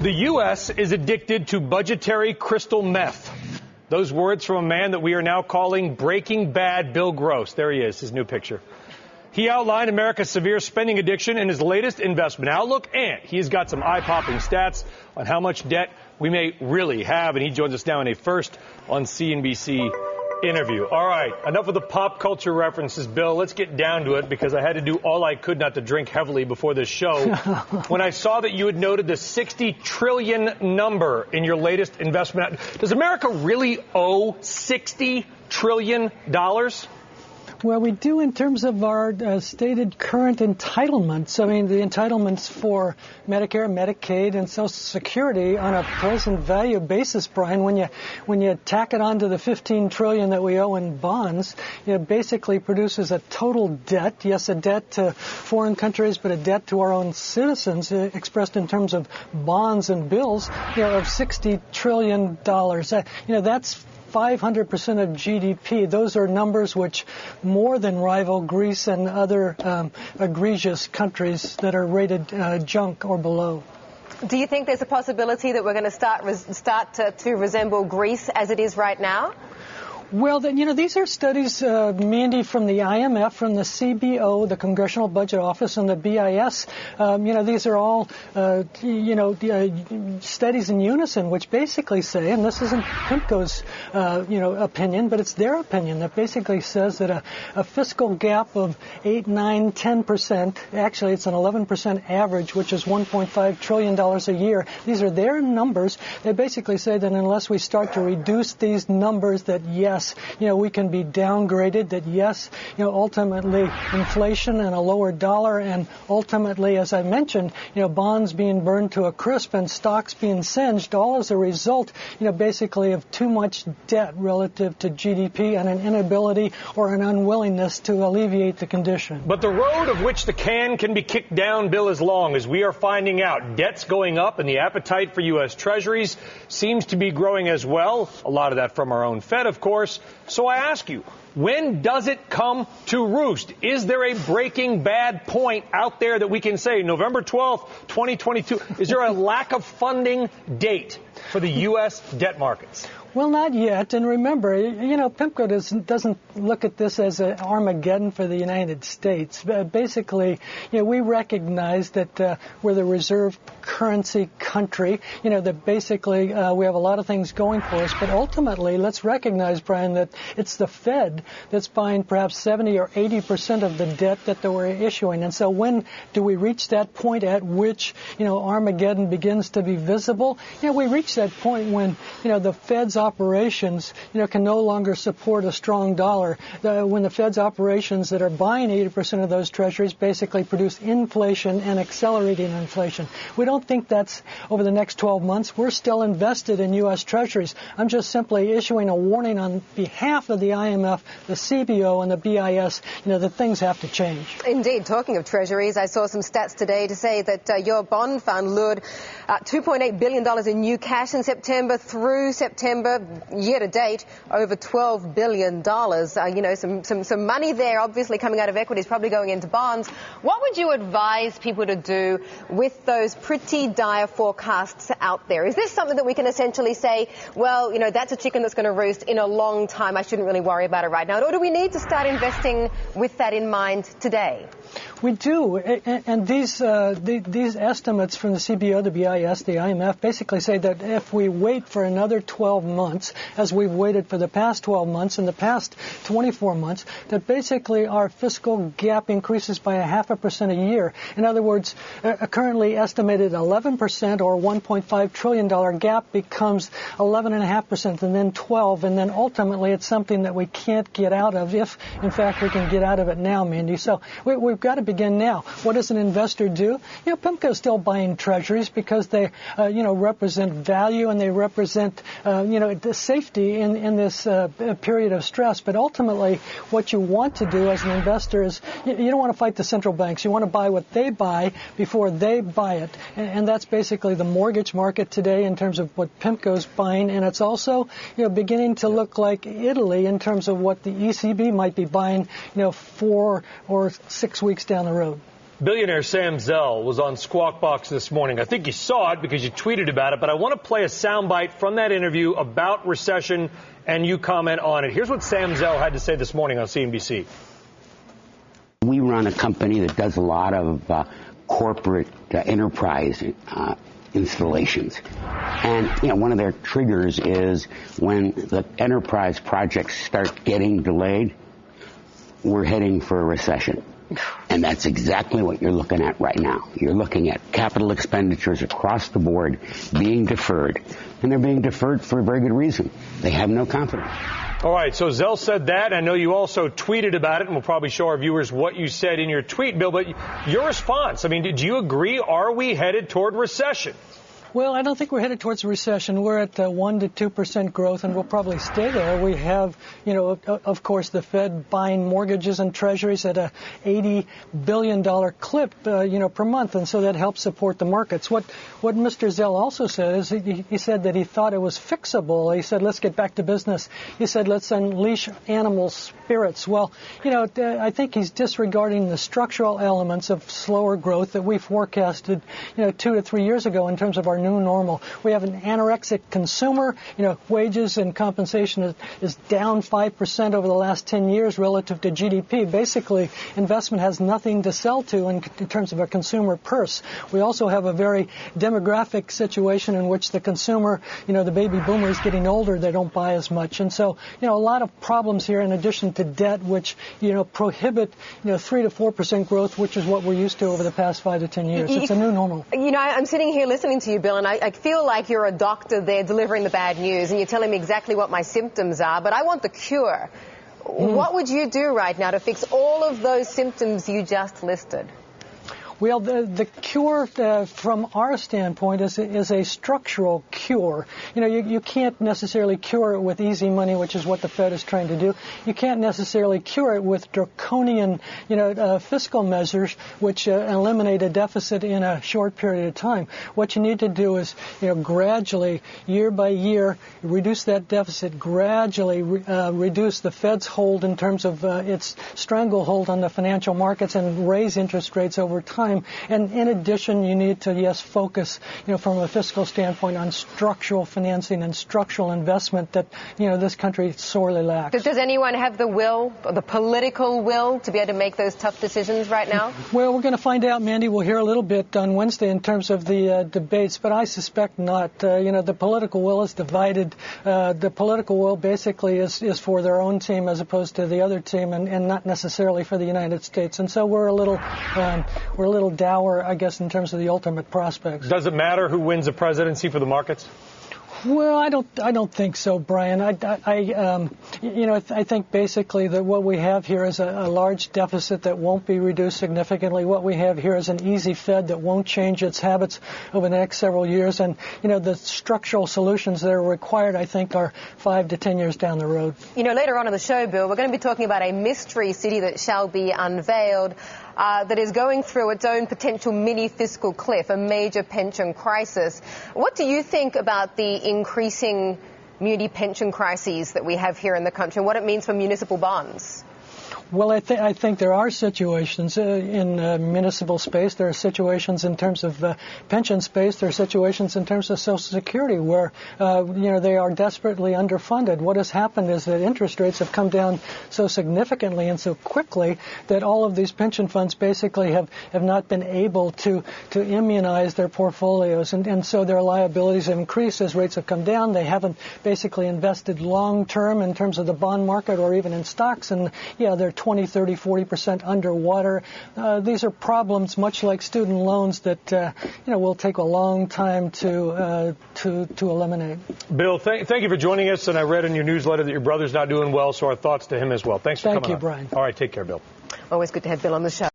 The U.S. is addicted to budgetary crystal meth. Those words from a man that we are now calling Breaking Bad Bill Gross. There he is, his new picture. He outlined America's severe spending addiction in his latest investment outlook, and he's got some eye-popping stats on how much debt we may really have. And he joins us now in a first on CNBC interview. All right, enough of the pop culture references, Bill. Let's get down to it, because I had to do all I could not to drink heavily before this show. When I saw that you had noted the 60 trillion number in your latest investment, does America really owe $60 trillion? Well, we do in terms of our stated current entitlements. I mean, the entitlements for Medicare, Medicaid, and Social Security on a present value basis, Brian, when you tack it onto the $15 trillion that we owe in bonds, it basically produces a total debt. Yes, a debt to foreign countries, but a debt to our own citizens, expressed in terms of bonds and bills, of $60 trillion. That's 500% of GDP. Those are numbers which more than rival Greece and other egregious countries that are rated junk or below. Do you think there's a possibility that we're going to start to resemble Greece as it is right now? Well, these are studies, Mandy, from the IMF, from the CBO, the Congressional Budget Office, and the BIS. These are all, studies in unison, which basically say, and this isn't PIMCO's, opinion, but it's their opinion, that basically says that a fiscal gap of 8, 9, 10%, actually it's an 11% average, which is $1.5 trillion a year. These are their numbers. They basically say that unless we start to reduce these numbers, that yes, we can be downgraded, that yes, ultimately inflation and a lower dollar, and ultimately, as I mentioned, bonds being burned to a crisp and stocks being singed, all as a result, basically of too much debt relative to GDP and an inability or an unwillingness to alleviate the condition. But the road of which the can be kicked down, Bill, is long, as we are finding out. Debt's going up, and the appetite for U.S. Treasuries seems to be growing as well. A lot of that from our own Fed, of course. So I ask you, when does it come to roost? Is there a Breaking Bad point out there that we can say, November 12th, 2022? Is there a lack of funding date for the U.S. debt markets? Well, not yet. And remember, PIMCO doesn't look at this as an Armageddon for the United States. Basically, we recognize that we're the reserve currency country, that basically we have a lot of things going for us. But ultimately, let's recognize, Brian, that it's the Fed that's buying perhaps 70 or 80% of the debt that we're issuing. And so when do we reach that point at which, Armageddon begins to be visible? We reach that point when, the Fed's operations, can no longer support a strong dollar. When the Fed's operations that are buying 80% of those treasuries basically produce inflation and accelerating inflation. We don't think that's over the next 12 months. We're still invested in U.S. treasuries. I'm just simply issuing a warning on behalf of the IMF, the CBO, and the BIS, that things have to change. Indeed. Talking of treasuries, I saw some stats today to say that your bond fund lured $2.8 billion in new cash in September. Through September, year to date, over $12 billion. Some money there, obviously coming out of equities, probably going into bonds. What would you advise people to do with those pretty dire forecasts out there? Is this something that we can essentially say, well, that's a chicken that's going to roost in a long time, I shouldn't really worry about it right now? Or do we need to start investing with that in mind today? We do, and these estimates from the CBO, the BIS, the IMF basically say that if we wait for another 12 months, as we've waited for the past 12 months and the past 24 months, that basically our fiscal gap increases by 0.5% a year. In other words, a currently estimated 11% or $1.5 trillion gap becomes 11.5% and then 12, and then ultimately it's something that we can't get out of if, in fact, we can get out of it now, Mandy. So we've got to begin now. What does an investor do? PIMCO is still buying treasuries because they, represent value and they represent, the safety in this period of stress. But ultimately, what you want to do as an investor is you don't want to fight the central banks. You want to buy what they buy before they buy it. And that's basically the mortgage market today in terms of what PIMCO's buying. And it's also, beginning to look like Italy in terms of what the ECB might be buying, 4 or 6 weeks down the road. Billionaire Sam Zell was on Squawk Box this morning. I think you saw it because you tweeted about it, but I want to play a soundbite from that interview about recession, and you comment on it. Here's what Sam Zell had to say this morning on CNBC. We run a company that does a lot of corporate enterprise installations. And, one of their triggers is when the enterprise projects start getting delayed, we're heading for a recession. And that's exactly what you're looking at right now. You're looking at capital expenditures across the board being deferred. And they're being deferred for a very good reason. They have no confidence. All right, so Zell said that. I know you also tweeted about it, and we'll probably show our viewers what you said in your tweet, Bill. But your response, did you agree? Are we headed toward recession? Well, I don't think we're headed towards a recession. We're at 1% to 2% growth, and we'll probably stay there. We have, of course, the Fed buying mortgages and treasuries at a $80 billion clip, per month, and so that helps support the markets. What Mr. Zell also said is he said that he thought it was fixable. He said, let's get back to business. He said, let's unleash animal spirits. Well, I think he's disregarding the structural elements of slower growth that we forecasted, 2 to 3 years ago in terms of our new normal. We have an anorexic consumer. Wages and compensation is down 5% over the last 10 years relative to GDP. Basically, investment has nothing to sell to in terms of a consumer purse. We also have a very demographic situation in which the consumer, the baby boomer is getting older. They don't buy as much. And so, a lot of problems here in addition to debt, which, prohibit, 3 to 4% growth, which is what we're used to over the past 5 to 10 years. It's a new normal. I'm sitting here listening to you, Bill, and I feel like you're a doctor there delivering the bad news, and you're telling me exactly what my symptoms are, but I want the cure. What would you do right now to fix all of those symptoms you just listed? Well, the cure from our standpoint is a structural cure. You can't necessarily cure it with easy money, which is what the Fed is trying to do. You can't necessarily cure it with draconian, fiscal measures, which eliminate a deficit in a short period of time. What you need to do is, gradually, year by year, reduce that deficit, gradually reduce the Fed's hold in terms of its stranglehold on the financial markets and raise interest rates over time. And in addition, you need to, focus, from a fiscal standpoint on structural financing and structural investment that, this country sorely lacks. Does anyone have the will, or the political will, to be able to make those tough decisions right now? Well, we're going to find out, Mandy. We'll hear a little bit on Wednesday in terms of the debates, but I suspect not. The political will is divided. The political will basically is for their own team as opposed to the other team, and not necessarily for the United States. And so we're a little dour, I guess, in terms of the ultimate prospects. Does it matter who wins the presidency for the markets? Well, I don't think so, Brian. I think basically that what we have here is a large deficit that won't be reduced significantly. What we have here is an easy Fed that won't change its habits over the next several years. And, the structural solutions that are required, I think, are 5 to 10 years down the road. Later on in the show, Bill, we're going to be talking about a mystery city that shall be unveiled that is going through its own potential mini fiscal cliff, a major pension crisis. What do you think about the increasing muni pension crises that we have here in the country and what it means for municipal bonds? Well, I think there are situations in municipal space. There are situations in terms of pension space. There are situations in terms of Social Security where, they are desperately underfunded. What has happened is that interest rates have come down so significantly and so quickly that all of these pension funds basically have not been able to immunize their portfolios. And so their liabilities have increased as rates have come down. They haven't basically invested long term in terms of the bond market or even in stocks. And, they're 20, 30, 40% underwater. These are problems much like student loans that, will take a long time to eliminate. Bill, thank you for joining us. And I read in your newsletter that your brother's not doing well, so our thoughts to him as well. Thanks for coming on. Thank you, Brian. All right, take care, Bill. Always good to have Bill on the show.